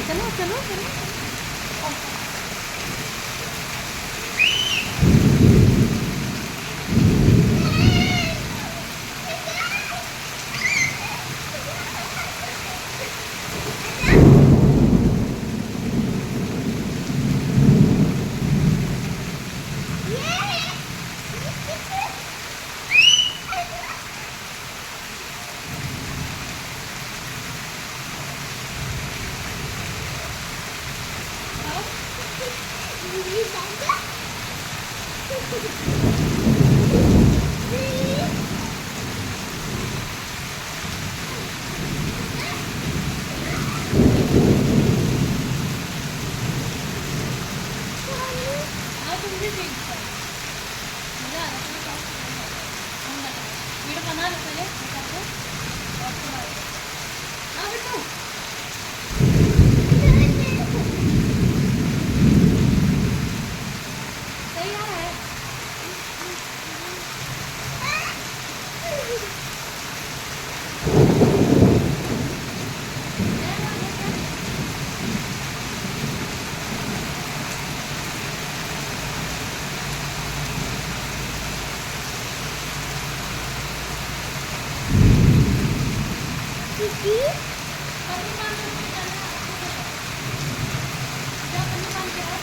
चलो चलो चलो। तुम भी सीख जाओ, मजा आ रहा है। वीडियो बना लो पहले, और फिर हाँ बेटू सही आ रहा है। पन्नी बांध के चलना, जा पन्नी बांध के रख।